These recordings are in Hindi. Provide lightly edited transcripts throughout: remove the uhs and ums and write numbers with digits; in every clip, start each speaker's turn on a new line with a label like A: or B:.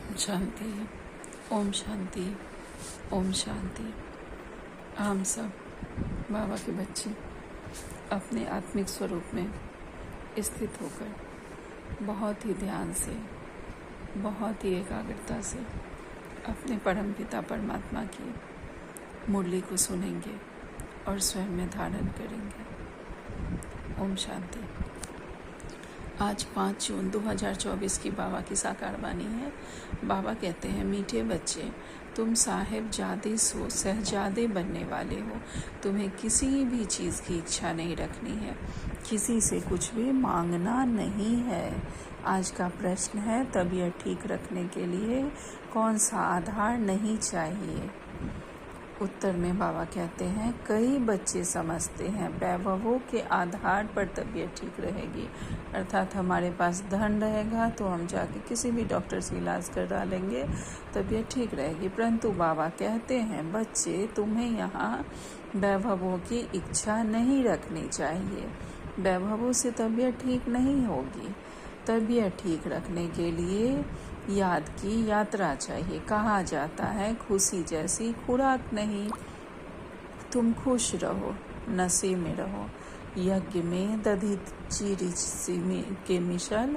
A: शांति। ओम शांति। ओम शांति। हम सब बाबा के बच्चे अपने आत्मिक स्वरूप में स्थित होकर बहुत ही ध्यान से, बहुत ही एकाग्रता से अपने परमपिता परमात्मा की मुरली को सुनेंगे और स्वयं में धारण करेंगे। ओम शांति। आज 5 जून 2024 की बाबा की साकार वाणी है। बाबा कहते हैं, मीठे बच्चे, तुम साहिबजादे सो शहजादे बनने वाले हो। तुम्हें किसी भी चीज़ की इच्छा नहीं रखनी है, किसी से कुछ भी मांगना नहीं है। आज का प्रश्न है, तबीयत ठीक रखने के लिए कौन सा आधार नहीं चाहिए। उत्तर में बाबा कहते हैं, कई बच्चे समझते हैं वैभवों के आधार पर तबीयत ठीक रहेगी, अर्थात हमारे पास धन रहेगा तो हम जाके किसी भी डॉक्टर से इलाज करा लेंगे, तबीयत ठीक रहेगी। परंतु बाबा कहते हैं, बच्चे, तुम्हें यहाँ वैभवों की इच्छा नहीं रखनी चाहिए। वैभवों से तबीयत ठीक नहीं होगी। तबीयत ठीक रखने के लिए याद की यात्रा चाहिए। कहा जाता है, खुशी जैसी खुराक नहीं। तुम खुश रहो, नशे में रहो। यज्ञ में दधीचि के मिशल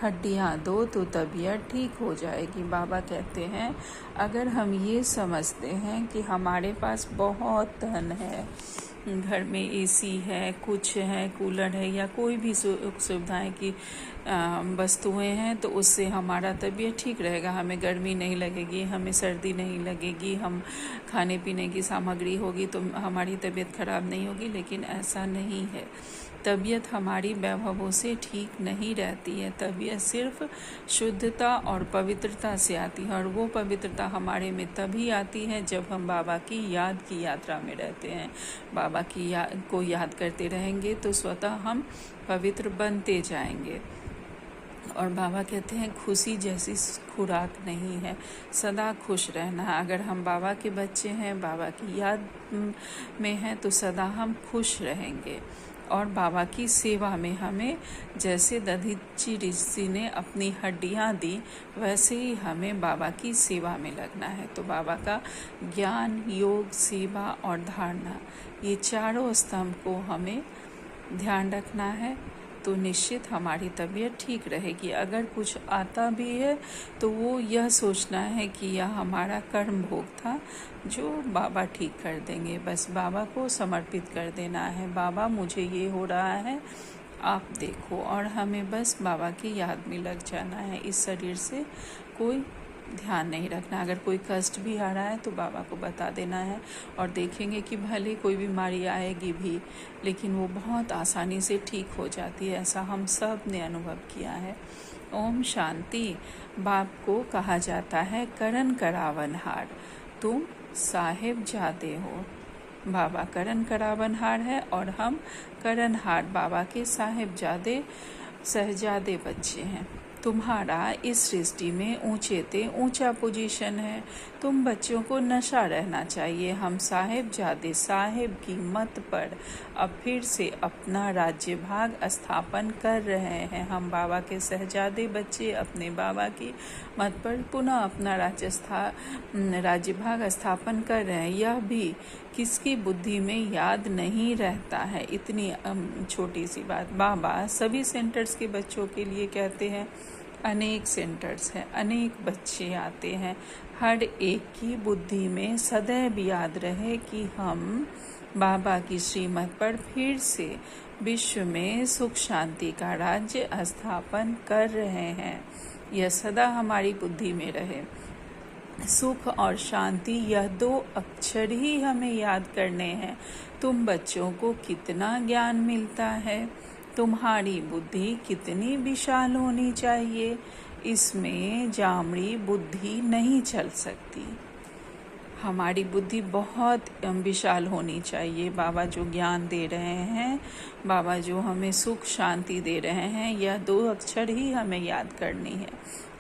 A: हड्डियाँ दो तो तबीयत ठीक हो जाएगी। बाबा कहते हैं, अगर हम ये समझते हैं कि हमारे पास बहुत धन है, घर में एसी है, कुछ है, कूलर है या कोई भी सुविधाएं की वस्तुएं हैं, तो उससे हमारा तबीयत ठीक रहेगा, हमें गर्मी नहीं लगेगी, हमें सर्दी नहीं लगेगी, हम खाने पीने की सामग्री होगी तो हमारी तबीयत खराब नहीं होगी। लेकिन ऐसा नहीं है। तबीयत हमारी वैभवों से ठीक नहीं रहती है। तबीयत सिर्फ शुद्धता और पवित्रता से आती है, और वो पवित्रता हमारे में तभी आती है जब हम बाबा की याद की यात्रा में रहते हैं। बाबा की को याद करते रहेंगे तो स्वतः हम पवित्र बनते जाएंगे। और बाबा कहते हैं, खुशी जैसी खुराक नहीं है, सदा खुश रहना है। अगर हम बाबा के बच्चे हैं, बाबा की याद में हैं, तो सदा हम खुश रहेंगे। और बाबा की सेवा में हमें, जैसे दधीचि ऋषि ने अपनी हड्डियाँ दी, वैसे ही हमें बाबा की सेवा में लगना है। तो बाबा का ज्ञान, योग, सेवा और धारणा, ये चारों स्तंभ को हमें ध्यान रखना है, तो निश्चित हमारी तबीयत ठीक रहेगी। अगर कुछ आता भी है तो वो यह सोचना है कि यह हमारा कर्म भोग था जो बाबा ठीक कर देंगे। बस बाबा को समर्पित कर देना है, बाबा मुझे ये हो रहा है, आप देखो। और हमें बस बाबा की याद में लग जाना है। इस शरीर से कोई ध्यान नहीं रखना। अगर कोई कष्ट भी आ रहा है तो बाबा को बता देना है, और देखेंगे कि भले कोई बीमारी आएगी भी, लेकिन वो बहुत आसानी से ठीक हो जाती है। ऐसा हम सब ने अनुभव किया है। ओम शांति। बाप को कहा जाता है, करण करावनहार, तुम साहिबजादे हो। बाबा करण करावनहार है और हम करणहार, बाबा के साहिबजादे, शहजादे बच्चे हैं। तुम्हारा इस सृष्टि में ऊंचे ते ऊंचा पोजीशन है। तुम बच्चों को नशा रहना चाहिए। हम साहिबजादे साहिब की मत पर अब फिर से अपना राज्य भाग स्थापन कर रहे हैं। हम बाबा के शहजादे बच्चे अपने बाबा की मत पर पुनः अपना राज्य भाग स्थापन कर रहे हैं। यह भी किसकी बुद्धि में याद नहीं रहता है। इतनी छोटी सी बात बाबा सभी सेंटर्स के बच्चों के लिए कहते हैं। अनेक सेंटर्स हैं, अनेक बच्चे आते हैं। हर एक की बुद्धि में सदैव याद रहे कि हम बाबा की श्रीमत पर फिर से विश्व में सुख शांति का राज्य स्थापन कर रहे हैं। यह सदा हमारी बुद्धि में रहे। सुख और शांति, यह 2 अक्षर ही हमें याद करने हैं। तुम बच्चों को कितना ज्ञान मिलता है, तुम्हारी बुद्धि कितनी विशाल होनी चाहिए, इसमें जामड़ी बुद्धि नहीं चल सकती। हमारी बुद्धि बहुत विशाल होनी चाहिए। बाबा जो ज्ञान दे रहे हैं, बाबा जो हमें सुख शांति दे रहे हैं, यह 2 अक्षर ही हमें याद करनी है।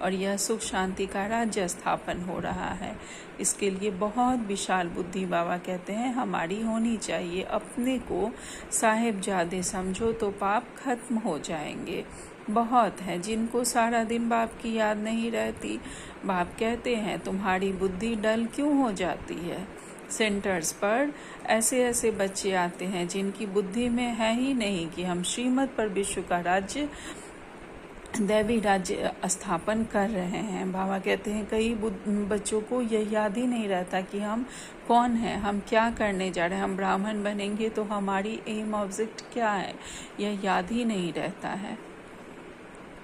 A: और यह सुख शांति का राज्य स्थापन हो रहा है। इसके लिए बहुत विशाल बुद्धि, बाबा कहते हैं, हमारी होनी चाहिए। अपने को साहिबजादे समझो तो पाप खत्म हो जाएंगे। बहुत हैं जिनको सारा दिन बाप की याद नहीं रहती। बाप कहते हैं तुम्हारी बुद्धि डल क्यों हो जाती है। सेंटर्स पर ऐसे ऐसे बच्चे आते हैं जिनकी बुद्धि में है ही नहीं कि हम श्रीमत पर विश्व का राज्य, दैवी राज्य स्थापन कर रहे हैं। बाबा कहते हैं कई बच्चों को यह याद ही नहीं रहता कि हम कौन हैं, हम क्या करने जा रहे हैं, हम ब्राह्मण बनेंगे तो हमारी एम ऑब्जेक्ट क्या है, यह याद ही नहीं रहता है।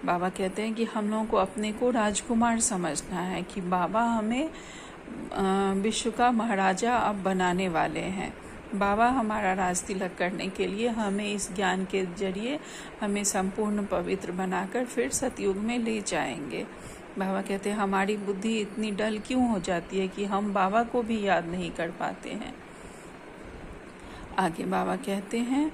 A: बाबा कहते हैं कि हम लोगों को अपने को राजकुमार समझना है कि बाबा हमें विश्व का महाराजा अब बनाने वाले हैं। बाबा हमारा राज तिलक करने के लिए हमें इस ज्ञान के जरिए हमें संपूर्ण पवित्र बनाकर फिर सतयुग में ले जाएंगे। बाबा कहते हैं हमारी बुद्धि इतनी डल क्यों हो जाती है कि हम बाबा को भी याद नहीं कर पाते हैं। आगे बाबा कहते हैं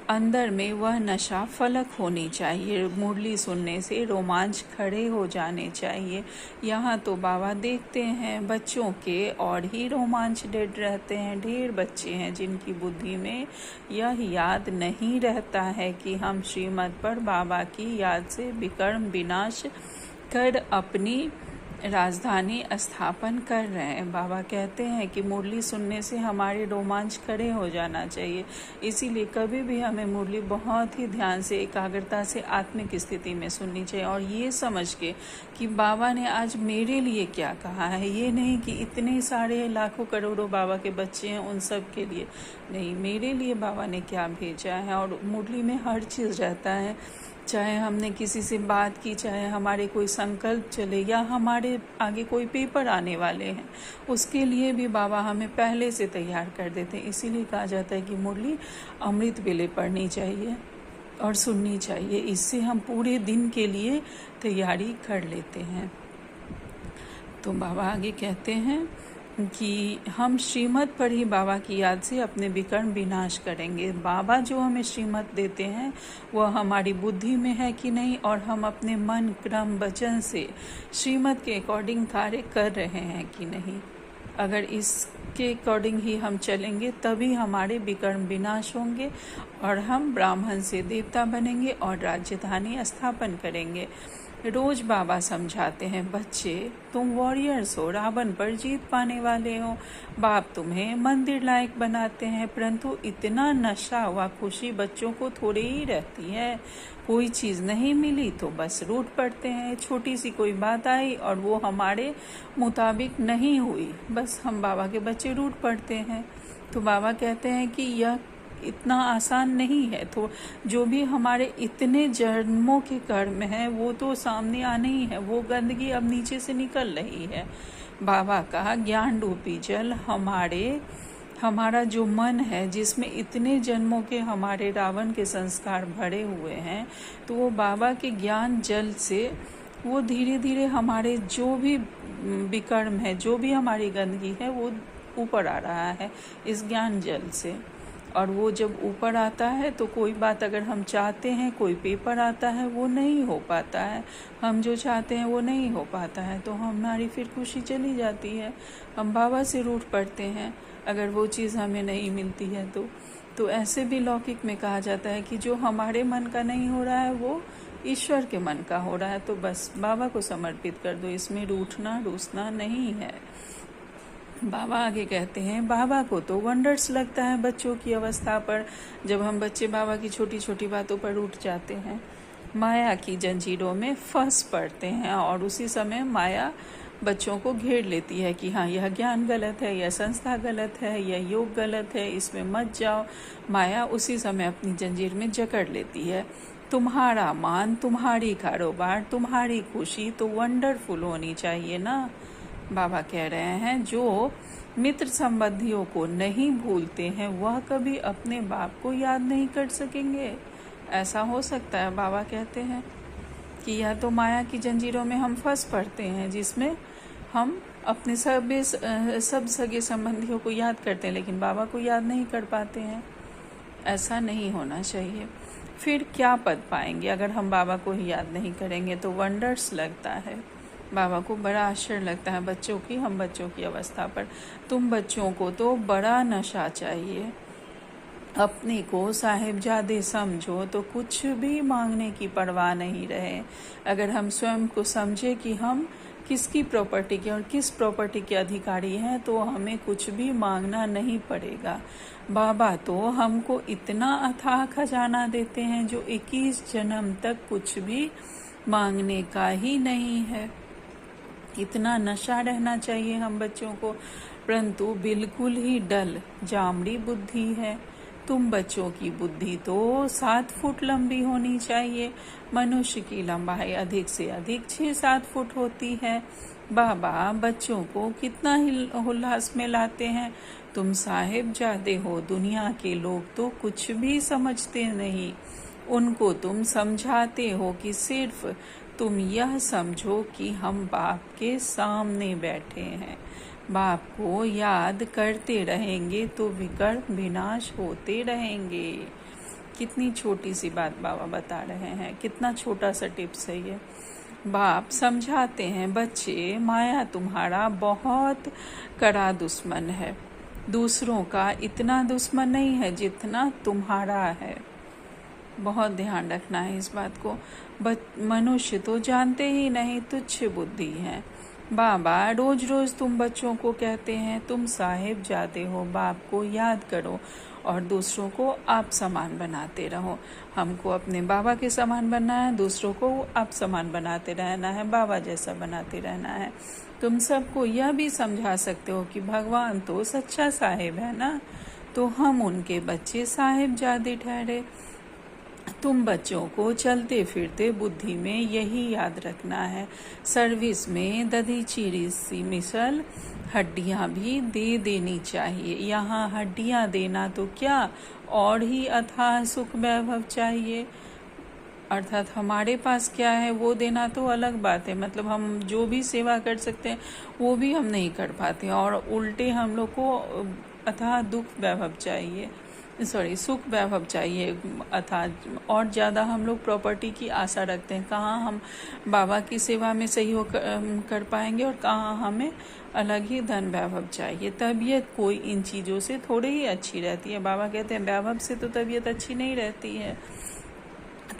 A: अंदर में वह नशा फलक होनी चाहिए। मुरली सुनने से रोमांच खड़े हो जाने चाहिए। यहाँ तो बाबा देखते हैं बच्चों के और ही रोमांच डेड रहते हैं। ढेर बच्चे हैं जिनकी बुद्धि में यह याद नहीं रहता है कि हम श्रीमत पर बाबा की याद से विकर्म विनाश कर अपनी राजधानी स्थापन कर रहे हैं। बाबा कहते हैं कि मुरली सुनने से हमारे रोमांच खड़े हो जाना चाहिए। इसीलिए कभी भी हमें मुरली बहुत ही ध्यान से, एकाग्रता से, आत्मिक स्थिति में सुननी चाहिए और ये समझ के कि बाबा ने आज मेरे लिए क्या कहा है। ये नहीं कि इतने सारे लाखों करोड़ों बाबा के बच्चे हैं उन सब के लिए नहीं, मेरे लिए बाबा ने क्या भेजा है। और मुरली में हर चीज़ रहता है, चाहे हमने किसी से बात की, चाहे हमारे कोई संकल्प चले या हमारे आगे कोई पेपर आने वाले हैं, उसके लिए भी बाबा हमें पहले से तैयार कर देते हैं। इसीलिए कहा जाता है कि मुरली अमृत वेले पढ़नी चाहिए और सुननी चाहिए। इससे हम पूरे दिन के लिए तैयारी कर लेते हैं। तो बाबा आगे कहते हैं कि हम श्रीमत पर ही बाबा की याद से अपने विकर्म विनाश करेंगे। बाबा जो हमें श्रीमत देते हैं वह हमारी बुद्धि में है कि नहीं, और हम अपने मन, क्रम, वचन से श्रीमत के अकॉर्डिंग कार्य कर रहे हैं कि नहीं। अगर इसके अकॉर्डिंग ही हम चलेंगे तभी हमारे विकर्म विनाश होंगे और हम ब्राह्मण से देवता बनेंगे और राजधानी स्थापन करेंगे। रोज बाबा समझाते हैं बच्चे तुम वॉरियर्स हो, रावण पर जीत पाने वाले हो। बाप तुम्हें मंदिर लायक बनाते हैं, परंतु इतना नशा व खुशी बच्चों को थोड़ी ही रहती है। कोई चीज़ नहीं मिली तो बस रूठ पड़ते हैं। छोटी सी कोई बात आई और वो हमारे मुताबिक नहीं हुई, बस हम बाबा के बच्चे रूठ पड़ते हैं। तो बाबा कहते हैं कि यह इतना आसान नहीं है। तो जो भी हमारे इतने जन्मों के कर्म हैं वो तो सामने आने ही है, वो गंदगी अब नीचे से निकल रही है। बाबा का ज्ञान रूपी जल हमारा जो मन है जिसमें इतने जन्मों के हमारे रावण के संस्कार भरे हुए हैं, तो वो बाबा के ज्ञान जल से वो धीरे धीरे हमारे जो भी विकर्म है, जो भी हमारी गंदगी है, वो ऊपर आ रहा है इस ज्ञान जल से। और वो जब ऊपर आता है तो कोई बात अगर हम चाहते हैं, कोई पेपर आता है, वो नहीं हो पाता है, हम जो चाहते हैं वो नहीं हो पाता है, तो हमारी फिर खुशी चली जाती है। हम बाबा से रूठ पड़ते हैं अगर वो चीज़ हमें नहीं मिलती है तो ऐसे भी लौकिक में कहा जाता है कि जो हमारे मन का नहीं हो रहा है वो ईश्वर के मन का हो रहा है, तो बस बाबा को समर्पित कर दो। इसमें रूठना रूसना नहीं है। बाबा आगे कहते हैं बाबा को तो वंडर्स लगता है बच्चों की अवस्था पर, जब हम बच्चे बाबा की छोटी छोटी बातों पर उठ जाते हैं, माया की जंजीरों में फंस पड़ते हैं और उसी समय माया बच्चों को घेर लेती है कि हाँ यह ज्ञान गलत है, यह संस्था गलत है, यह योग गलत है, इसमें मत जाओ। माया उसी समय अपनी जंजीर में जकड़ लेती है। तुम्हारा मान, तुम्हारी कारोबार, तुम्हारी खुशी तो वंडरफुल होनी चाहिए ना। बाबा कह रहे हैं जो मित्र संबंधियों को नहीं भूलते हैं वह कभी अपने बाप को याद नहीं कर सकेंगे। ऐसा हो सकता है? बाबा कहते हैं कि यह तो माया की जंजीरों में हम फंस पड़ते हैं जिसमें हम अपने सब सगे संबंधियों को याद करते हैं लेकिन बाबा को याद नहीं कर पाते हैं। ऐसा नहीं होना चाहिए। फिर क्या पद पाएंगे अगर हम बाबा को ही याद नहीं करेंगे? तो वंडर्स लगता है। बाबा को बड़ा आश्चर्य लगता है हम बच्चों की अवस्था पर। तुम बच्चों को तो बड़ा नशा चाहिए। अपने को साहिबजादे समझो तो कुछ भी मांगने की परवाह नहीं रहे। अगर हम स्वयं को समझे कि हम किसकी प्रॉपर्टी के और किस प्रॉपर्टी के अधिकारी हैं, तो हमें कुछ भी मांगना नहीं पड़ेगा। बाबा तो हमको इतना अथाह खजाना देते हैं जो 21 जन्म तक कुछ भी मांगने का ही नहीं है। इतना नशा रहना चाहिए हम बच्चों को, परंतु बिल्कुल ही डल जामड़ी बुद्धि है। तुम बच्चों की बुद्धि तो 7 फुट लंबी होनी चाहिए। मनुष्य की लंबाई अधिक से अधिक 6-7 फुट होती है। बाबा बच्चों को कितना उल्लास में लाते हैं। तुम साहिबजादे हो, दुनिया के लोग तो कुछ भी समझते नहीं। उनको तुम समझाते हो कि सिर्फ तुम यह समझो कि हम बाप के सामने बैठे हैं। बाप को याद करते रहेंगे तो विकर्म विनाश होते रहेंगे। कितनी छोटी सी बात बाबा बता रहे हैं, कितना छोटा सा टिप्स है ये। बाप समझाते हैं, बच्चे माया तुम्हारा बहुत कड़ा दुश्मन है, दूसरों का इतना दुश्मन नहीं है जितना तुम्हारा है। बहुत ध्यान रखना है इस बात को। मनुष्य तो जानते ही नहीं, तुच्छ बुद्धि है। बाबा रोज रोज तुम बच्चों को कहते हैं तुम साहिबजादे हो, बाप को याद करो और दूसरों को आप समान बनाते रहो। हमको अपने बाबा के समान बनना है, दूसरों को आप समान बनाते रहना है, बाबा जैसा बनाते रहना है। तुम सबको यह भी समझा सकते हो कि भगवान तो सच्चा साहिब है ना, तो हम उनके बच्चे साहिबजादे ठहरे। तुम बच्चों को चलते फिरते बुद्धि में यही याद रखना है। सर्विस में दधी चीरी सी मिसल हड्डियां भी दे देनी चाहिए। यहाँ हड्डियां देना तो क्या, और ही अथाह सुख वैभव चाहिए। अर्थात हमारे पास क्या है वो देना तो अलग बात है, मतलब हम जो भी सेवा कर सकते हैं वो भी हम नहीं कर पाते, और उल्टे हम लोग को अथाह दुख वैभव चाहिए, सुख वैभव चाहिए। अर्थात और ज़्यादा हम लोग प्रॉपर्टी की आशा रखते हैं। कहाँ हम बाबा की सेवा में सहयोग कर पाएंगे और कहाँ हमें अलग ही धन वैभव चाहिए। तबीयत कोई इन चीज़ों से थोड़ी ही अच्छी रहती है। बाबा कहते हैं वैभव से तो तबीयत अच्छी नहीं रहती है।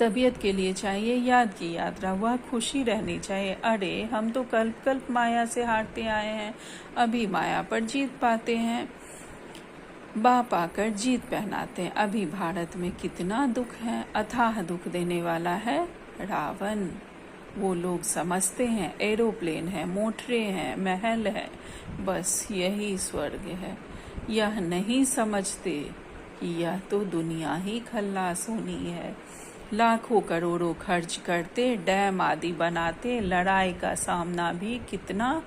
A: तबीयत के लिए चाहिए याद की यात्रा, वह खुशी रहनी चाहिए। अरे हम तो कल्प कल्प माया से हारते आए हैं, अभी माया पर जीत पाते हैं। बाप आकर जीत पहनाते हैं। अभी भारत में कितना दुख है, अथाह दुख देने वाला है रावण। वो लोग समझते हैं एरोप्लेन है, मोटरें हैं, महल है, बस यही स्वर्ग है। यह नहीं समझते कि यह तो दुनिया ही खल्लास होनी है। लाखों करोड़ों खर्च करते, डैम आदि बनाते, लड़ाई का सामना भी कितना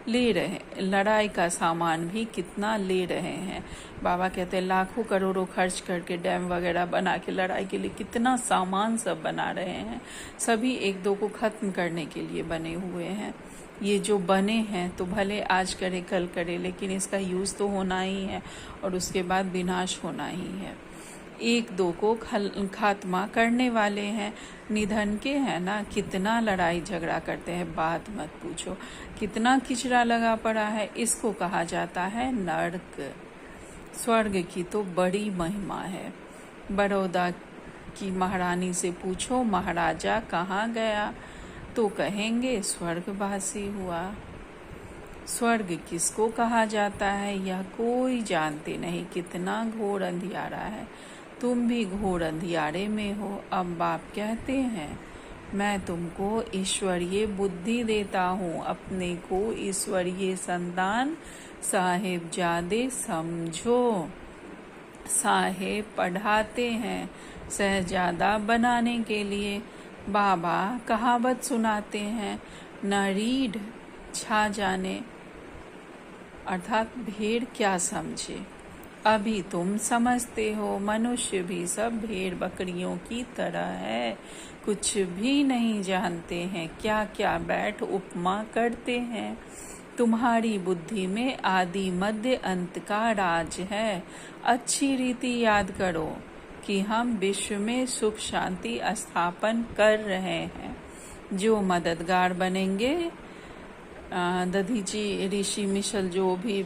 A: ले रहे, लड़ाई का सामान भी कितना ले रहे हैं। बाबा कहते हैं लाखों करोड़ों खर्च करके डैम वगैरह बना के लड़ाई के लिए कितना सामान सब बना रहे हैं। सभी एक दो को खत्म करने के लिए बने हुए हैं। ये जो बने हैं तो भले आज करे कल करे, लेकिन इसका यूज़ तो होना ही है और उसके बाद विनाश होना ही है। एक दो को खात्मा करने वाले हैं। निधन के हैं ना, कितना लड़ाई झगड़ा करते हैं, बात मत पूछो। कितना किचरा लगा पड़ा है, इसको कहा जाता है नर्क। स्वर्ग की तो बड़ी महिमा है। बड़ौदा की महारानी से पूछो महाराजा कहाँ गया, तो कहेंगे स्वर्गवासी हुआ। स्वर्ग किसको कहा जाता है यह कोई जानते नहीं। कितना घोर अंधियारा है, तुम भी घोर अंधियारे में हो। अब बाप कहते हैं मैं तुमको ईश्वरीय बुद्धि देता हूँ, अपने को ईश्वरीय संतान साहिबजादे समझो। साहेब पढ़ाते हैं शहजादा बनाने के लिए। बाबा कहावत सुनाते हैं, न रीढ़ छा जाने, अर्थात भेड़ क्या समझे। अभी तुम समझते हो मनुष्य भी सब भेड़ बकरियों की तरह है, कुछ भी नहीं जानते हैं, क्या क्या बैठ उपमा करते हैं। तुम्हारी बुद्धि में आदि मध्य अंत का राज है। अच्छी रीति याद करो कि हम विश्व में सुख शांति स्थापन कर रहे हैं। जो मददगार बनेंगे, दधीची ऋषि मिशल जो भी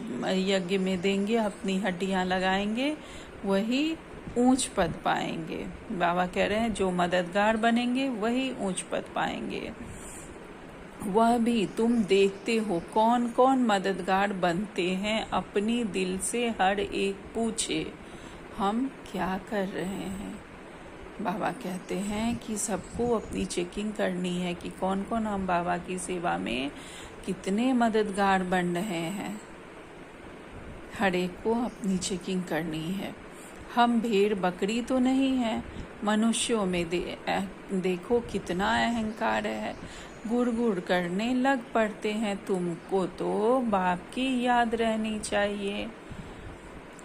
A: यज्ञ में देंगे, अपनी हड्डियां लगाएंगे, वही ऊंच पद पाएंगे। बाबा कह रहे हैं जो मददगार बनेंगे वही ऊंच पद पाएंगे। वह भी तुम देखते हो कौन कौन मददगार बनते हैं। अपनी दिल से हर एक पूछे हम क्या कर रहे हैं। बाबा कहते हैं कि सबको अपनी चेकिंग करनी है कि कौन कौन हम बाबा की सेवा में कितने मददगार बन रहे हैं। हर एक को अपनी चेकिंग करनी है। हम भेड़ बकरी तो नहीं है। मनुष्यों में देखो कितना अहंकार है। गुड़ गुड़ करने लग पड़ते हैं। तुमको तो बाप की याद रहनी चाहिए।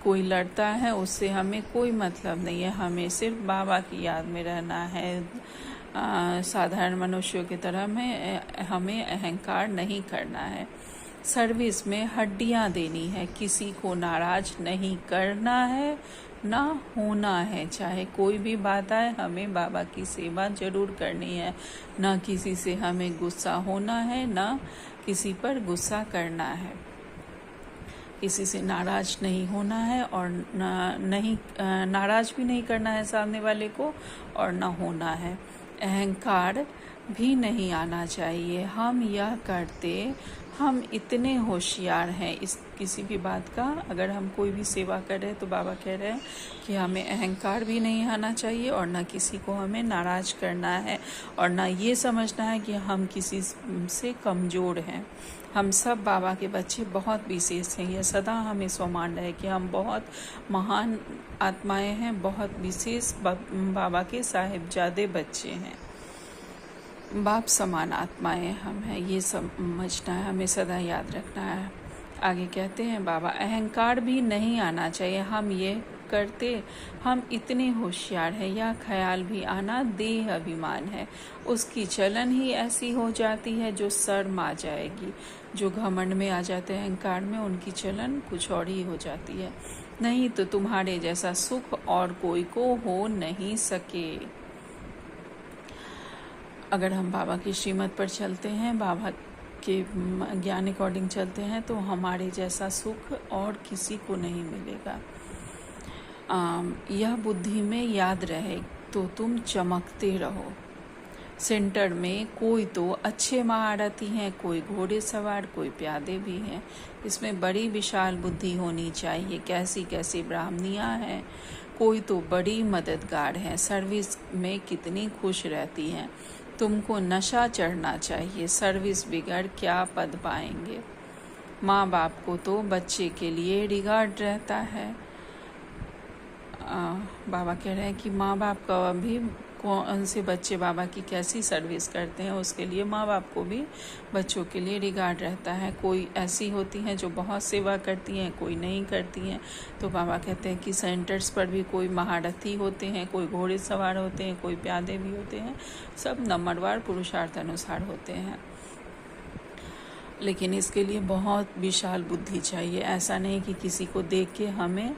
A: कोई लड़ता है उससे हमें कोई मतलब नहीं है। हमें सिर्फ बाबा की याद में रहना है। साधारण मनुष्यों की तरह में हमें अहंकार नहीं करना है। सर्विस में हड्डियां देनी है। किसी को नाराज नहीं करना है ना होना है। चाहे कोई भी बात आए हमें बाबा की सेवा जरूर करनी है। ना किसी से हमें गुस्सा होना है ना किसी पर गुस्सा करना है। किसी से नाराज नहीं होना है और नाराज भी नहीं करना है सामने वाले को और ना होना है। अहंकार भी नहीं आना चाहिए। हम यह करते हम इतने होशियार हैं। इस किसी भी बात का अगर हम कोई भी सेवा कर रहे हैं तो बाबा कह रहे हैं कि हमें अहंकार भी नहीं आना चाहिए और ना किसी को हमें नाराज करना है और ना ये समझना है कि हम किसी से कमज़ोर हैं। हम सब बाबा के बच्चे बहुत विशेष हैं। यह सदा हमें स्वमान रहे कि हम बहुत महान आत्माएं हैं, बहुत विशेष बाबा के साहिबजादे बच्चे हैं। बाप समान आत्माएं हम हैं, ये समझना है, हमें सदा याद रखना है। आगे कहते हैं बाबा अहंकार भी नहीं आना चाहिए। हम ये करते हम इतने होशियार हैं, यह ख्याल भी आना देह अभिमान है। उसकी चलन ही ऐसी हो जाती है जो शर्म आ जाएगी। जो घमंड में आ जाते हैं अहंकार में, उनकी चलन कुछ और ही हो जाती है। नहीं तो तुम्हारे जैसा सुख और कोई को हो नहीं सके। अगर हम बाबा की श्रीमत पर चलते हैं, बाबा के ज्ञान अकॉर्डिंग चलते हैं तो हमारे जैसा सुख और किसी को नहीं मिलेगा। यह बुद्धि में याद रहे तो तुम चमकते रहो। सेंटर में कोई तो अच्छे महारथी हैं, कोई घोड़े सवार, कोई प्यादे भी हैं। इसमें बड़ी विशाल बुद्धि होनी चाहिए। कैसी कैसी ब्राह्मणियाँ हैं, कोई तो बड़ी मददगार हैं। सर्विस में कितनी खुश रहती हैं। तुमको नशा चढ़ना चाहिए। सर्विस बिगड़ क्या पद पाएंगे। माँ बाप को तो बच्चे के लिए रिगार्ड रहता है। बाबा कह रहे हैं कि माँ बाप का भी कौन से बच्चे बाबा की कैसी सर्विस करते हैं, उसके लिए माँ बाप को भी बच्चों के लिए रिगार्ड रहता है। कोई ऐसी होती हैं जो बहुत सेवा करती हैं, कोई नहीं करती हैं। तो बाबा कहते हैं कि सेंटर्स पर भी कोई महारथी होते हैं, कोई घोड़े सवार होते हैं, कोई प्यादे भी होते हैं। सब नंबरवार पुरुषार्थ अनुसार होते हैं। लेकिन इसके लिए बहुत विशाल बुद्धि चाहिए। ऐसा नहीं कि किसी को देख के हमें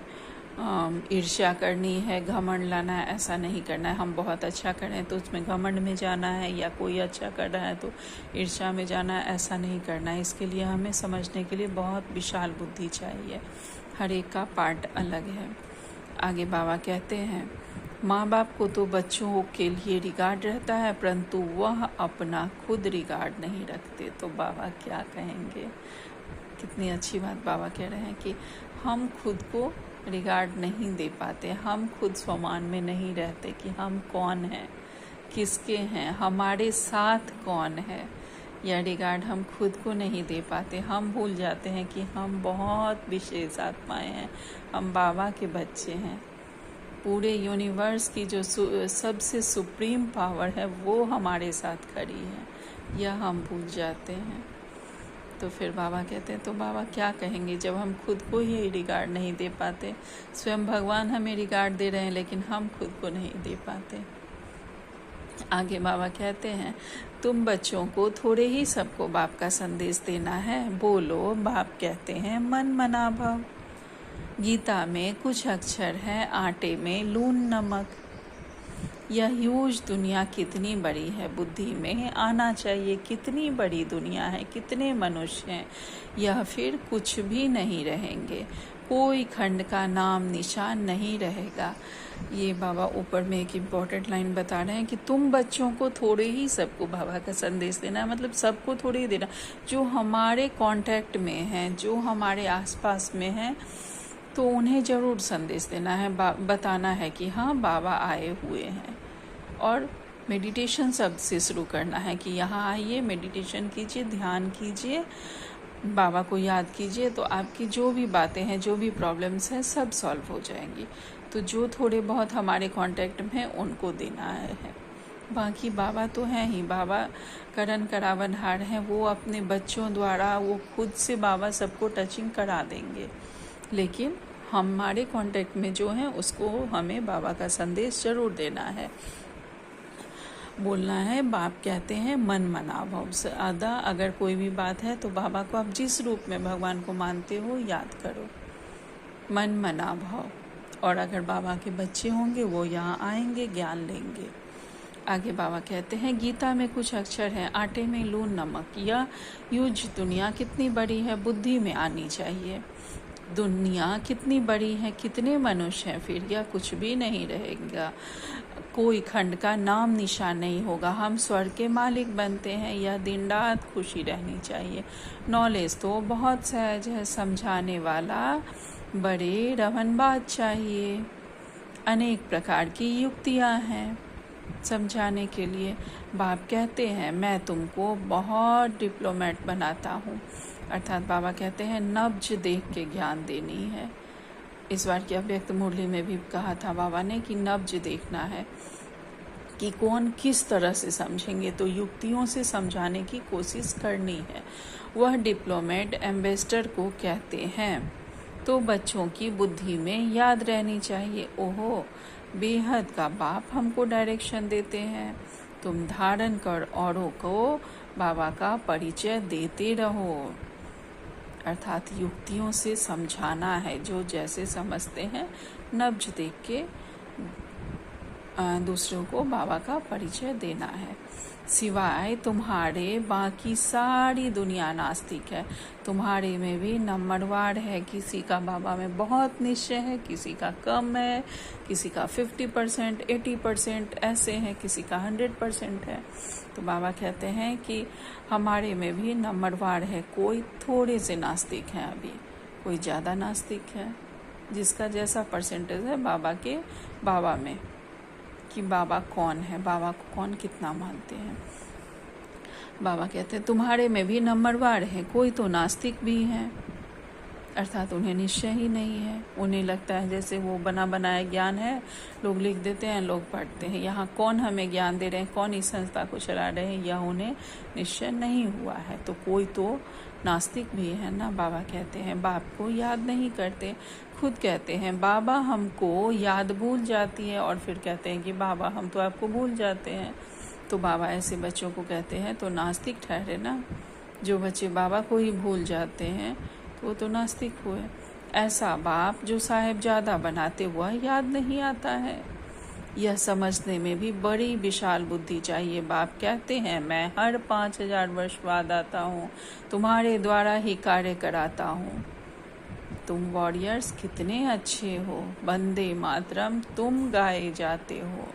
A: ईर्ष्या करनी है, घमंड लाना है, ऐसा नहीं करना है। हम बहुत अच्छा करें तो उसमें घमंड में जाना है, या कोई अच्छा कर रहा है तो ईर्ष्या में जाना है, ऐसा नहीं करना है। इसके लिए हमें समझने के लिए बहुत विशाल बुद्धि चाहिए। हर एक का पार्ट अलग है। आगे बाबा कहते हैं माँ बाप को तो बच्चों के लिए रिगार्ड रहता है, परंतु वह अपना खुद रिगार्ड नहीं रखते। तो बाबा क्या कहेंगे। कितनी अच्छी बात बाबा कह रहे हैं कि हम खुद को रिगार्ड नहीं दे पाते। हम खुद स्वमान में नहीं रहते कि हम कौन हैं, किसके हैं, हमारे साथ कौन है। यह रिगार्ड हम खुद को नहीं दे पाते। हम भूल जाते हैं कि हम बहुत विशेष आत्माएं हैं, हम बाबा के बच्चे हैं। पूरे यूनिवर्स की जो सबसे सुप्रीम पावर है वो हमारे साथ खड़ी है, यह हम भूल जाते हैं। तो फिर बाबा कहते हैं तो बाबा क्या कहेंगे जब हम खुद को ही रिगार्ड नहीं दे पाते। स्वयं भगवान हमें रिगार्ड दे रहे हैं लेकिन हम खुद को नहीं दे पाते। आगे बाबा कहते हैं तुम बच्चों को थोड़े ही सबको बाप का संदेश देना है। बोलो बाप कहते हैं मन मना भव। गीता में कुछ अक्षर है आटे में लून नमक। यह ह्यूज दुनिया कितनी बड़ी है, बुद्धि में आना चाहिए कितनी बड़ी दुनिया है, कितने मनुष्य हैं। यह फिर कुछ भी नहीं रहेंगे, कोई खंड का नाम निशान नहीं रहेगा। ये बाबा ऊपर में एक इम्पॉर्टेंट लाइन बता रहे हैं कि तुम बच्चों को थोड़े ही सबको बाबा का संदेश देना है, मतलब सबको थोड़े ही देना, जो हमारे कांटेक्ट में हैं, जो हमारे आसपास में हैं, तो उन्हें ज़रूर संदेश देना है, बताना है कि हाँ बाबा आए हुए हैं। और मेडिटेशन सब से शुरू करना है कि यहाँ आइए, मेडिटेशन कीजिए, ध्यान कीजिए, बाबा को याद कीजिए, तो आपकी जो भी बातें हैं, जो भी प्रॉब्लम्स हैं, सब सॉल्व हो जाएंगी। तो जो थोड़े बहुत हमारे कांटेक्ट में हैं उनको देना है। बाकी बाबा तो हैं ही, बाबा करण करावनहार हैं, वो अपने बच्चों द्वारा, वो खुद से बाबा सबको टचिंग करा देंगे। लेकिन हमारे कांटेक्ट में जो हैं उसको हमें बाबा का संदेश जरूर देना है, बोलना है। बाप कहते हैं मन मना भाव से आधा, अगर कोई भी बात है तो बाबा को आप जिस रूप में भगवान को मानते हो याद करो, मन मना भाव। और अगर बाबा के बच्चे होंगे वो यहाँ आएंगे, ज्ञान लेंगे। आगे बाबा कहते हैं गीता में कुछ अक्षर हैं, आटे में लून नमक। यह यूज दुनिया कितनी बड़ी है, बुद्धि में आनी चाहिए। दुनिया कितनी बड़ी है, कितने मनुष्य हैं, फिर यह कुछ भी नहीं रहेगा, कोई खंड का नाम निशान नहीं होगा। हम स्वर्ग के मालिक बनते हैं, यह दिन रात खुशी रहनी चाहिए। नॉलेज तो बहुत सहज है, समझाने वाला बड़े रवनबाज चाहिए। अनेक प्रकार की युक्तियां हैं समझाने के लिए। बाप कहते हैं मैं तुमको बहुत डिप्लोमेट बनाता हूँ, अर्थात बाबा कहते हैं नब्ज देख के ज्ञान देनी है। इस बार की अव्यक्त मुरली में भी कहा था बाबा ने कि नब्ज देखना है कि कौन किस तरह से समझेंगे, तो युक्तियों से समझाने की कोशिश करनी है। वह डिप्लोमेट एम्बेसडर को कहते हैं। तो बच्चों की बुद्धि में याद रहनी चाहिए, ओहो बेहद का बाप हमको डायरेक्शन देते हैं, तुम धारण कर औरों को बाबा का परिचय देते रहो। अर्थात युक्तियों से समझाना है, जो जैसे समझते हैं नब्ज देख के दूसरों को बाबा का परिचय देना है। सिवाय तुम्हारे बाकी सारी दुनिया नास्तिक है, तुम्हारे में भी नंबरवार है। किसी का बाबा में बहुत निश्चय है, किसी का कम है, किसी का 50%, 80% ऐसे हैं, किसी का 100% है। तो बाबा कहते हैं कि हमारे में भी नंबरवार है, कोई थोड़े से नास्तिक हैं, अभी कोई ज़्यादा नास्तिक है, जिसका जैसा परसेंटेज है बाबा में कि बाबा कौन है, बाबा को कौन कितना मानते हैं। बाबा कहते हैं तुम्हारे में भी नंबरवार है, कोई तो नास्तिक भी हैं, अर्थात उन्हें निश्चय ही नहीं है। उन्हें लगता है जैसे वो बना बनाया ज्ञान है, लोग लिख देते हैं, लोग पढ़ते हैं। यहाँ कौन हमें ज्ञान दे रहे हैं, कौन इस संस्था को चला रहे हैं, यह उन्हें निश्चय नहीं हुआ है। तो कोई तो नास्तिक भी है ना। बाबा कहते हैं बाप को याद नहीं करते, खुद कहते हैं बाबा हमको याद भूल जाती है, और फिर कहते हैं कि बाबा हम तो आपको भूल जाते हैं। तो बाबा ऐसे बच्चों को कहते हैं तो नास्तिक ठहरे ना। जो बच्चे बाबा को ही भूल जाते हैं तो वो तो नास्तिक हुए। ऐसा बाप जो साहिबजादा बनाते हुआ याद नहीं आता है, यह समझने में भी बड़ी विशाल बुद्धि चाहिए। बाप कहते हैं मैं हर 5000 वर्ष बाद आता हूँ, तुम्हारे द्वारा ही कार्य कराता हूँ। तुम वॉरियर्स कितने अच्छे हो, वंदे मातरम तुम गाए जाते हो।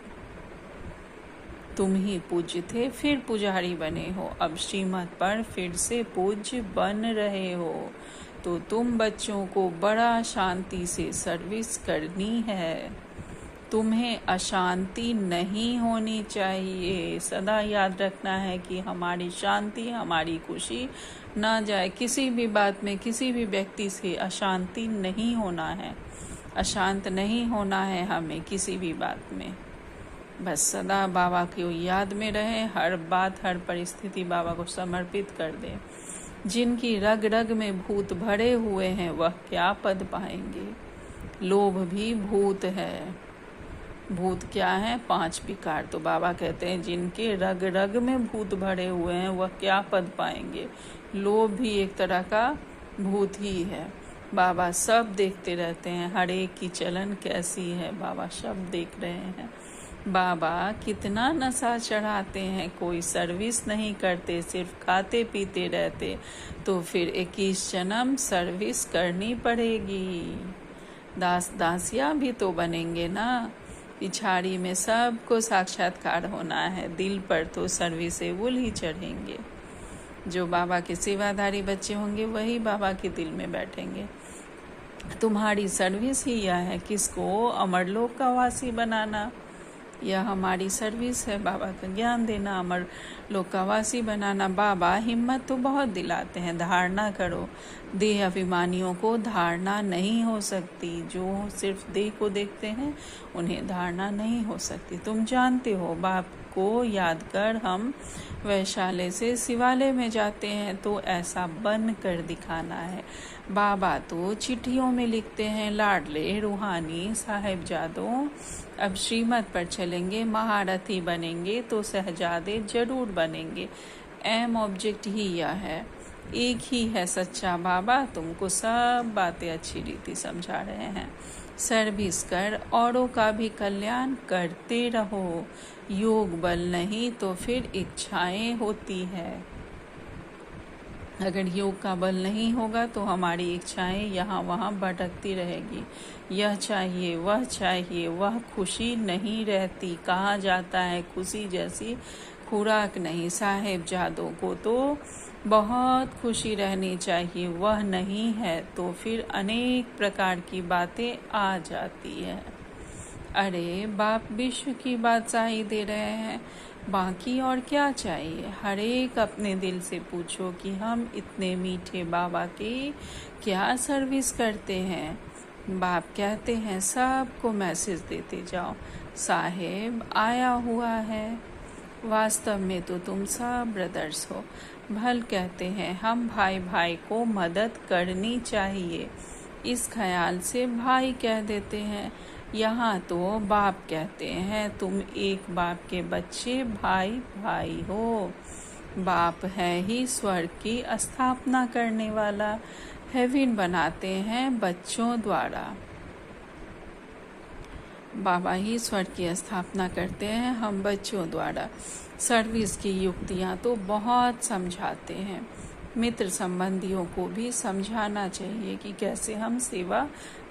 A: तुम ही पूज्य थे, फिर पुजारी बने हो, अब श्रीमत पर फिर से पूज्य बन रहे हो। तो तुम बच्चों को बड़ा शांति से सर्विस करनी है। तुम्हें अशांति नहीं होनी चाहिए। सदा याद रखना है कि हमारी शांति, हमारी खुशी ना जाए। किसी भी बात में, किसी भी व्यक्ति से अशांति नहीं होना है, अशांत नहीं होना है हमें किसी भी बात में। बस सदा बाबा की याद में रहे, हर बात, हर परिस्थिति बाबा को समर्पित कर दे। जिनकी रग रग में भूत भरे हुए हैं वह क्या पद पाएंगे। लोभ भी भूत है। भूत क्या है? 5 विकार। तो बाबा कहते हैं जिनके रग रग में भूत भरे हुए हैं वह क्या पद पाएंगे। लोभ भी एक तरह का भूत ही है। बाबा सब देखते रहते हैं, हर एक की चलन कैसी है बाबा सब देख रहे हैं। बाबा कितना नशा चढ़ाते हैं, कोई सर्विस नहीं करते, सिर्फ खाते पीते रहते, तो फिर 21 जन्म सर्विस करनी पड़ेगी। दास दासियाँ भी तो बनेंगे ना। पिछाड़ी में सबको साक्षात्कार होना है, दिल पर तो सर्विसेबल ही चढ़ेंगे। जो बाबा के सेवाधारी बच्चे होंगे वही बाबा के दिल में बैठेंगे। तुम्हारी सर्विस ही यह है, किसको अमरलोक का वासी बनाना। यह हमारी सर्विस है, बाबा का ज्ञान देना, अमर लोक का वासी बनाना। बाबा हिम्मत तो बहुत दिलाते हैं, धारणा करो। देह अभिमानियों को धारणा नहीं हो सकती, जो सिर्फ देह को देखते हैं उन्हें धारणा नहीं हो सकती। तुम जानते हो, बाप को याद कर हम वैशाली से शिवालय में जाते हैं, तो ऐसा बन कर दिखाना है। बाबा तो चिट्ठियों में लिखते हैं, लाडले रूहानी साहिबजादों अब श्रीमत पर चलेंगे, महारथी बनेंगे तो शहजादे जरूर बनेंगे। एम ऑब्जेक्ट ही यह है, एक ही है सच्चा बाबा। तुमको सब बातें अच्छी रीति समझा रहे हैं। सर्विस कर, औरों का भी कल्याण करते रहो। योग बल नहीं तो फिर इच्छाएं होती है। अगर योग का बल नहीं होगा तो हमारी इच्छाएं यहाँ वहाँ भटकती रहेगी। यह चाहिए, वह खुशी नहीं रहती। कहा जाता है खुशी जैसी खुराक नहीं। साहिबजादों को तो बहुत खुशी रहनी चाहिए, वह नहीं है तो फिर अनेक प्रकार की बातें आ जाती है। अरे बाप विश्व की बादशाही दे रहे हैं, बाकी और क्या चाहिए। हर एक अपने दिल से पूछो कि हम इतने मीठे बाबा की क्या सर्विस करते हैं। बाप कहते हैं सबको मैसेज देते जाओ, साहेब आया हुआ है। वास्तव में तो तुम सब ब्रदर्स हो। भल कहते हैं हम भाई भाई को मदद करनी चाहिए, इस ख्याल से भाई कह देते हैं। यहाँ तो बाप कहते हैं तुम एक बाप के बच्चे भाई भाई हो। बाप है ही स्वर्ग की स्थापना करने वाला, हेवन बनाते हैं बच्चों द्वारा। बाबा ही स्वर्ग की स्थापना करते हैं, हम बच्चों द्वारा। सर्विस की युक्तियाँ तो बहुत समझाते हैं। मित्र संबंधियों को भी समझाना चाहिए कि कैसे हम सेवा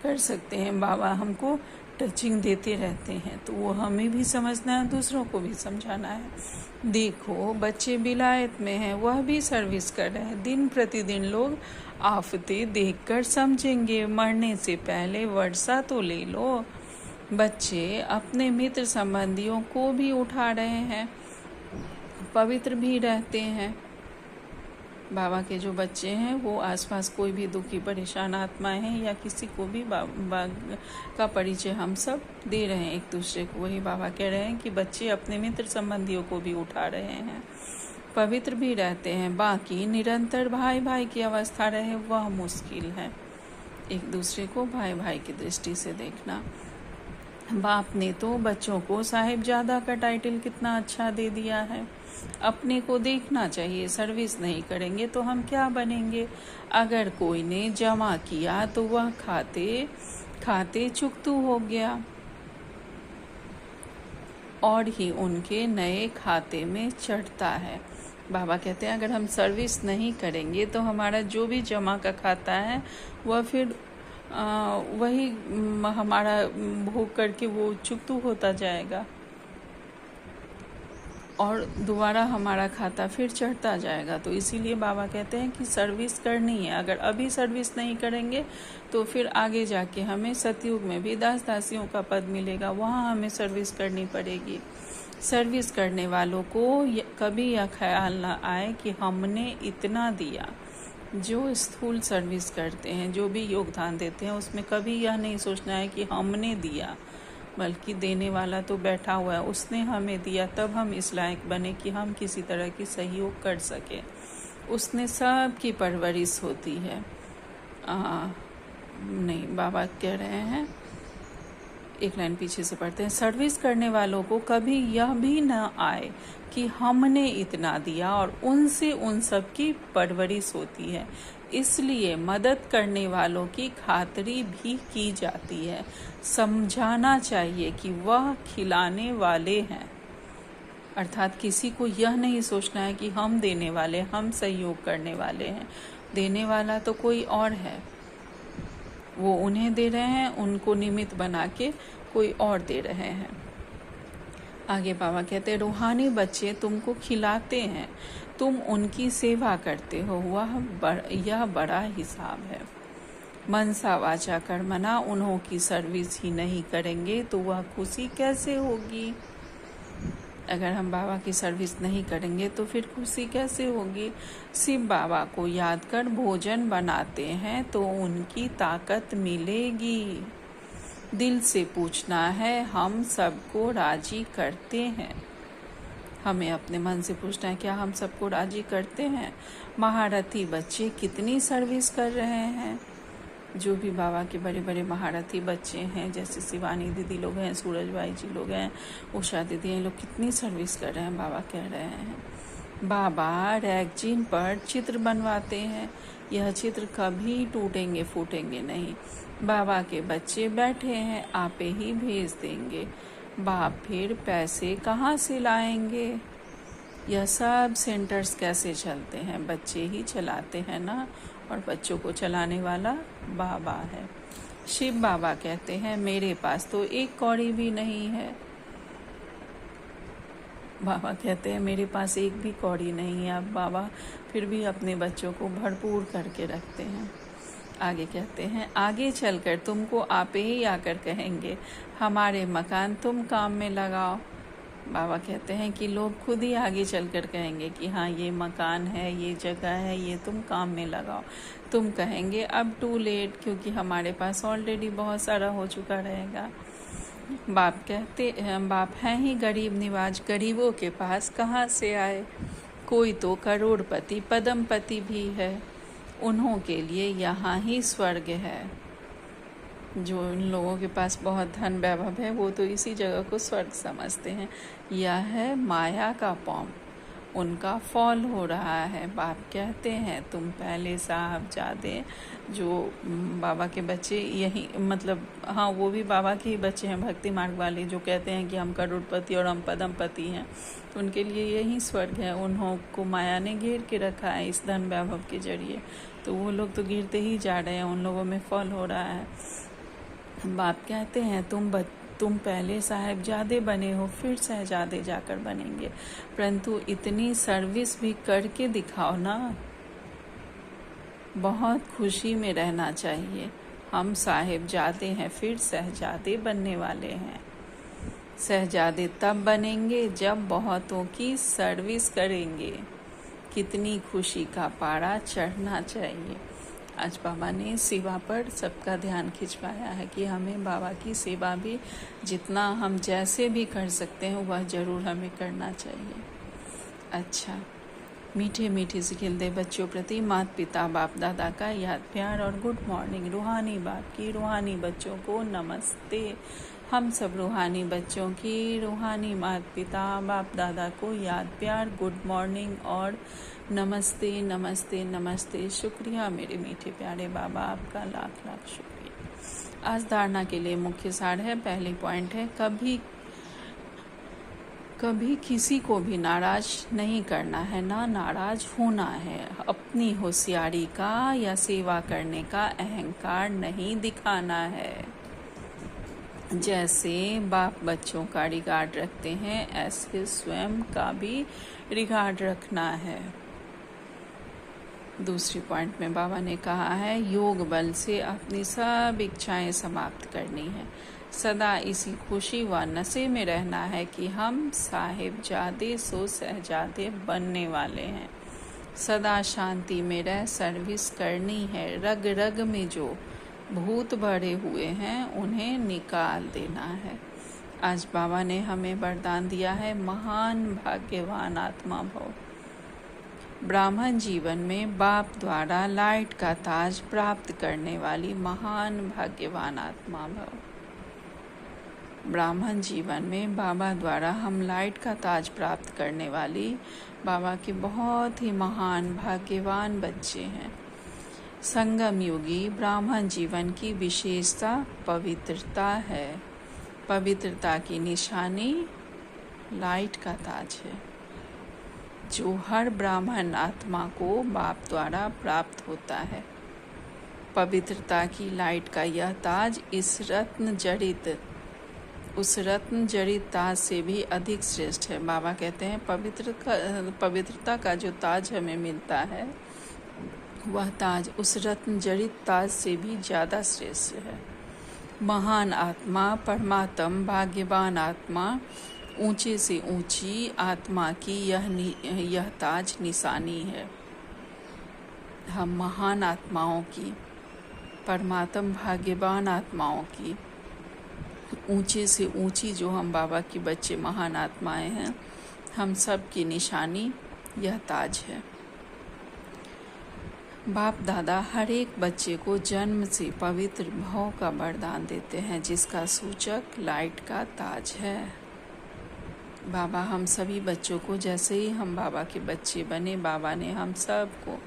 A: कर सकते हैं। बाबा हमको टचिंग देते रहते हैं, तो वो हमें भी समझना है, दूसरों को भी समझाना है। देखो बच्चे विलायत में हैं, वह भी सर्विस कर रहे हैं। दिन प्रतिदिन लोग आफतें देखकर समझेंगे। मरने से पहले वर्षा तो ले लो। बच्चे अपने मित्र संबंधियों को भी उठा रहे हैं, पवित्र भी रहते हैं। बाबा के जो बच्चे हैं वो आसपास कोई भी दुखी परेशान आत्माएं हैं या किसी को भी बाबा का परिचय हम सब दे रहे हैं एक दूसरे को। वही बाबा कह रहे हैं कि बच्चे अपने मित्र संबंधियों को भी उठा रहे हैं, पवित्र भी रहते हैं। बाकी निरंतर भाई भाई की अवस्था रहे वह मुश्किल है। एक दूसरे को भाई भाई की दृष्टि से देखना। बाप ने तो बच्चों को साहिबजादा का टाइटल कितना अच्छा दे दिया है। अपने को देखना चाहिए। सर्विस नहीं करेंगे तो हम क्या बनेंगे। अगर कोई ने जमा किया तो वह खाते खाते चुकतू हो गया और ही उनके नए खाते में चढ़ता है। बाबा कहते हैं अगर हम सर्विस नहीं करेंगे तो हमारा जो भी जमा का खाता है वह फिर वही हमारा भोग करके वो चुकतू होता जाएगा और दोबारा हमारा खाता फिर चढ़ता जाएगा। तो इसीलिए बाबा कहते हैं कि सर्विस करनी है। अगर अभी सर्विस नहीं करेंगे तो फिर आगे जाके हमें सतयुग में भी दास दासियों का पद मिलेगा, वहाँ हमें सर्विस करनी पड़ेगी। सर्विस करने वालों को कभी यह ख्याल ना आए कि हमने इतना दिया। जो स्थूल सर्विस करते हैं, जो भी योगदान देते हैं, उसमें कभी यह नहीं सोचना है कि हमने दिया, बल्कि देने वाला तो बैठा हुआ है, उसने हमें दिया तब हम इस लायक बने कि हम किसी तरह की सहयोग कर सके। उसने सब की परवरिश होती है। नहीं, बाबा कह रहे हैं, एक लाइन पीछे से पढ़ते हैं। सर्विस करने वालों को कभी यह भी न आए कि हमने इतना दिया और उनसे उन सब की परवरिश होती है। इसलिए मदद करने वालों की खातिरी भी की जाती है। समझाना चाहिए कि वह खिलाने वाले हैं, अर्थात किसी को यह नहीं सोचना है कि हम देने वाले, हम सहयोग करने वाले हैं। देने वाला तो कोई और है, वो उन्हें दे रहे हैं, उनको निमित्त बना के कोई और दे रहे हैं। आगे बाबा कहते हैं, रूहानी बच्चे तुमको खिलाते हैं, तुम उनकी सेवा करते हो, यह बड़ा हिसाब है। मनसा वाचा कर्मणा, उन्हों की सर्विस ही नहीं करेंगे तो वह खुशी कैसे होगी। अगर हम बाबा की सर्विस नहीं करेंगे तो फिर खुशी कैसे होगी। शिव बाबा को याद कर भोजन बनाते हैं तो उनकी ताकत मिलेगी। दिल से पूछना है, हम सबको राजी करते हैं। हमें अपने मन से पूछना है, क्या हम सबको राजी करते हैं। महारथी बच्चे कितनी सर्विस कर रहे हैं। जो भी बाबा के बड़े बड़े महारथी बच्चे हैं, जैसे शिवानी दीदी लोग हैं, सूरज भाई जी लोग हैं, उषा दीदी हैं, लोग कितनी सर्विस कर रहे हैं। बाबा कह रहे हैं, बाबा रैगजीन पर चित्र बनवाते हैं, यह चित्र कभी टूटेंगे फूटेंगे नहीं। बाबा के बच्चे बैठे हैं, आपे ही भेज देंगे। बाप फिर पैसे कहाँ से लाएंगे। यह सब सेंटर्स कैसे चलते हैं, बच्चे ही चलाते हैं ना, और बच्चों को चलाने वाला बाबा है। शिव बाबा कहते हैं, मेरे पास तो एक कौड़ी भी नहीं है। बाबा कहते हैं, मेरे पास एक भी कौड़ी नहीं है। अब बाबा फिर भी अपने बच्चों को भरपूर करके रखते हैं। आगे कहते हैं, आगे चलकर तुमको आपे ही आकर कहेंगे, हमारे मकान तुम काम में लगाओ। बाबा कहते हैं कि लोग खुद ही आगे चलकर कहेंगे कि हाँ, ये मकान है, ये जगह है, ये तुम काम में लगाओ। तुम कहेंगे अब टू लेट, क्योंकि हमारे पास ऑलरेडी बहुत सारा हो चुका रहेगा। बाप कहते हैं, बाप हैं ही गरीब निवाज, गरीबों के पास कहाँ से आए। कोई तो करोड़पति पद्मपति भी है, उन्हों के लिए यहाँ ही स्वर्ग है। जो इन लोगों के पास बहुत धन वैभव है, वो तो इसी जगह को स्वर्ग समझते हैं। यह है माया का पौम, उनका फॉल हो रहा है। बाप कहते हैं, तुम पहले साहबजादे, जो बाबा के बच्चे, यही मतलब हाँ, वो भी बाबा के ही बच्चे हैं, भक्ति मार्ग वाले, जो कहते हैं कि हम करोड़पति और हम पद्मपति हैं, तो उनके लिए यही स्वर्ग है। उन्हों को माया ने घेर के रखा है इस धन वैभव के जरिए, तो वो लोग तो गिरते ही जा रहे हैं, उन लोगों में फॉल हो रहा है। बाप कहते हैं, तुम पहले साहिबजादे बने हो, फिर शहजादे जाकर बनेंगे, परंतु इतनी सर्विस भी करके दिखाओ ना। बहुत खुशी में रहना चाहिए। हम साहिबजादे हैं, फिर शहजादे बनने वाले हैं। शहजादे तब बनेंगे जब बहुतों की सर्विस करेंगे। कितनी खुशी का पारा चढ़ना चाहिए। आज बाबा ने सेवा पर सबका ध्यान खिंचवाया है कि हमें बाबा की सेवा भी जितना हम जैसे भी कर सकते हैं वह ज़रूर हमें करना चाहिए। अच्छा, मीठे मीठे से खिलते बच्चों प्रति माता पिता बाप दादा का याद प्यार और गुड मॉर्निंग। रूहानी बाप की रूहानी बच्चों को नमस्ते। हम सब रूहानी बच्चों की रूहानी माता पिता बाप दादा को याद प्यार, गुड मॉर्निंग और नमस्ते नमस्ते नमस्ते। शुक्रिया मेरे मीठे प्यारे बाबा, आपका लाख लाख शुक्रिया। आज धारणा के लिए मुख्य सार है, पहली पॉइंट है, कभी किसी को भी नाराज नहीं करना है, ना नाराज होना है। अपनी होशियारी का या सेवा करने का अहंकार नहीं दिखाना है। जैसे बाप बच्चों का रिगार्ड रखते हैं, ऐसे स्वयं का भी रिगार्ड रखना है। दूसरी पॉइंट में बाबा ने कहा है, योग बल से अपनी सब इच्छाएं समाप्त करनी है। सदा इसी खुशी व नशे में रहना है कि हम साहिबजादे सो शहजादे बनने वाले हैं। सदा शांति में रह सर्विस करनी है। रग रग में जो भूत भरे हुए हैं उन्हें निकाल देना है। आज बाबा ने हमें वरदान दिया है, महान भाग्यवान आत्मा भव। ब्राह्मण जीवन में बाप द्वारा लाइट का ताज प्राप्त करने वाली महान भाग्यवान आत्मा भव। ब्राह्मण जीवन में बाबा द्वारा हम लाइट का ताज प्राप्त करने वाली बाबा के बहुत ही महान भाग्यवान बच्चे हैं। संगम युगी ब्राह्मण जीवन की विशेषता पवित्रता है। पवित्रता की निशानी लाइट का ताज है, जो हर ब्राह्मण आत्मा को बाप द्वारा प्राप्त होता है। पवित्रता की लाइट का यह ताज उस रत्न जड़ित ताज से भी अधिक श्रेष्ठ है। बाबा कहते हैं पवित्रता का जो ताज हमें मिलता है, वह ताज उस रत्न जड़ित ताज से भी ज़्यादा श्रेष्ठ है। महान आत्मा, परमात्म, भाग्यवान आत्मा, ऊंचे से ऊंची आत्मा की यह ताज निशानी है। हम महान आत्माओं की, परमात्म भाग्यवान आत्माओं की, ऊंचे से ऊंची जो हम बाबा के बच्चे महान आत्माएं हैं, हम सब की निशानी यह ताज है। बाप दादा हर एक बच्चे को जन्म से पवित्र भाव का वरदान देते हैं, जिसका सूचक लाइट का ताज है। बाबा हम सभी बच्चों को, जैसे ही हम बाबा के बच्चे बने, बाबा ने हम सब को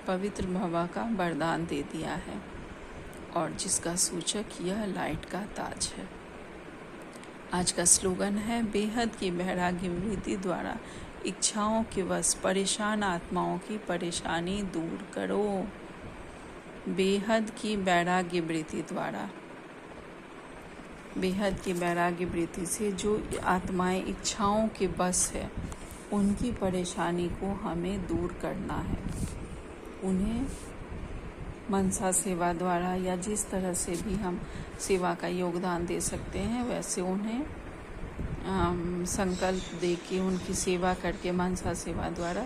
A: पवित्र भाव का वरदान दे दिया है, और जिसका सूचक यह लाइट का ताज है। आज का स्लोगन है, बेहद की वैराग्य वृत्ति द्वारा इच्छाओं के वश परेशान आत्माओं की परेशानी दूर करो। बेहद की वैराग्य वृत्ति द्वारा, बेहद की वैराग्य वृत्ति से जो आत्माएं इच्छाओं के बस है, उनकी परेशानी को हमें दूर करना है। उन्हें मनसा सेवा द्वारा या जिस तरह से भी हम सेवा का योगदान दे सकते हैं, वैसे उन्हें संकल्प दे के उनकी सेवा करके मनसा सेवा द्वारा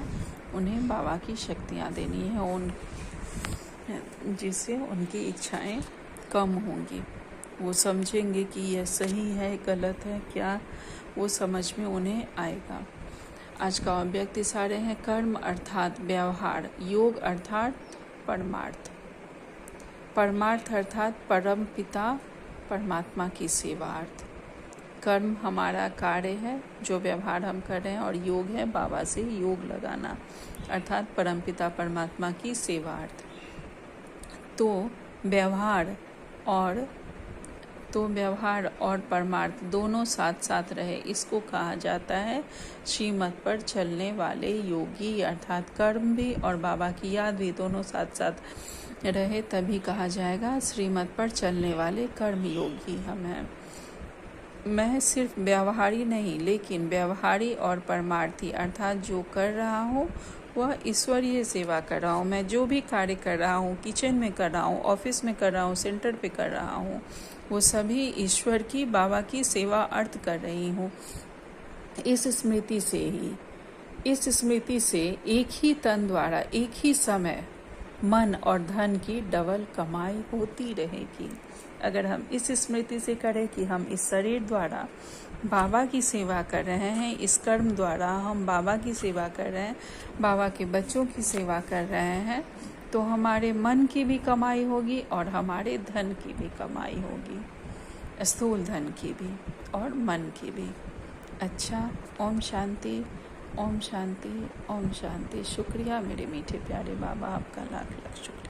A: उन्हें बाबा की शक्तियाँ देनी है, जिससे उनकी इच्छाएं कम होंगी। वो समझेंगे कि यह सही है, गलत है, क्या वो समझ में उन्हें आएगा। आज का अव्यक्त सारे हैं, कर्म अर्थात व्यवहार, योग अर्थात परमार्थ, परमार्थ अर्थात परम पिता परमात्मा की सेवार्थ। कर्म हमारा कार्य है, जो व्यवहार हम कर रहे हैं, और योग है बाबा से योग लगाना, अर्थात परमपिता परमात्मा की सेवार्थ। तो व्यवहार और परमार्थ दोनों साथ साथ रहे, इसको कहा जाता है श्रीमत पर चलने वाले योगी, अर्थात कर्म भी और बाबा की याद भी दोनों साथ साथ रहे, तभी कहा जाएगा श्रीमत पर चलने वाले कर्म योगी हम हैं। मैं सिर्फ व्यवहारी नहीं, लेकिन व्यवहारी और परमार्थी, अर्थात जो कर रहा हूँ वह ईश्वरीय सेवा कर रहा हूँ। मैं जो भी कार्य कर रहा हूँ, किचन में कर रहा हूँ, ऑफिस में कर रहा हूँ, सेंटर पे कर रहा हूँ, वो सभी ईश्वर की, बाबा की सेवा अर्थ कर रही हूँ। इस स्मृति से एक ही तन द्वारा एक ही समय मन और धन की डबल कमाई होती रहेगी। अगर हम इस स्मृति से करें कि हम इस शरीर द्वारा बाबा की सेवा कर रहे हैं, इस कर्म द्वारा हम बाबा की सेवा कर रहे हैं, बाबा के बच्चों की सेवा कर रहे हैं, तो हमारे मन की भी कमाई होगी और हमारे धन की भी कमाई होगी, स्थूल धन की भी और मन की भी। अच्छा, ओम शांति, ओम शांति, ओम शांति। शुक्रिया मेरे मीठे प्यारे बाबा, आपका लाख लाख शुक्रिया।